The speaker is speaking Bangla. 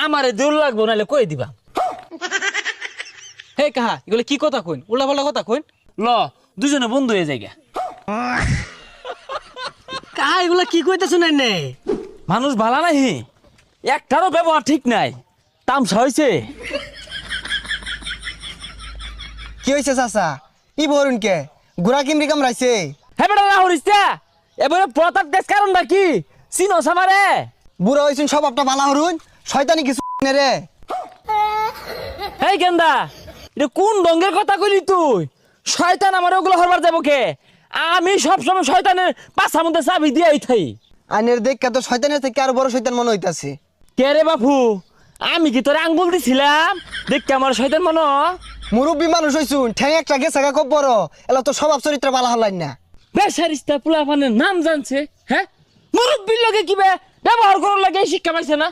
আমারে দেউল লাগবো নাহলে কই দিবা। হে কাহা এগুলো কি কথা কইন, উল্টা পাল্টা কথা কইন। ল দুজনে বন্ধু হয়ে যাই গা। কাহা এগুলা কি কইতেছ না নে? মানুষ ভালা নাহি, একটারও ব্যবহার ঠিক নাই, তামসা হয়েছে। কি হয়েছে চাচা? ই বরুন কে গুড়া কিমরি কামড়াইছে? হ্যাঁ বেটা না হরিস্তা, এবারে প্রতাপ দেশ কারণ নাকি চিনো সামারে? বুড়া হয়েছেন সব আপনার বালা হরুন, শয়তানি কিছু নে রে। এই গেন্দা, এটা কোন ডঙ্গের কথা কইলি তুই? শয়তান আমার ওগুলো হরবার যাবো কে? আমি সবসময় শয়তানের পাছার মধ্যে চাবি দিয়ে থাই। আইনের দেখ তো শয়তানের থেকে আরো বড় শয়তান মনে হইতাছে। কে রে বাপু, আমি কি তোর আঙ্গুল দিছিলাম দেখতে আমার শয়তান মনো? মুরব্বী মানুষ হইছুন, ঠ্যাং একটা গেছে খুব বড়, এলা তো স্বভাব চরিত্র বালা হলাই না। বেসারিস্তা পোলাপানের নাম জানছে, হ্যাঁ মুরব্বীর লগে কি ব্যবহার করার লাগে শিক্ষা পাইছে না?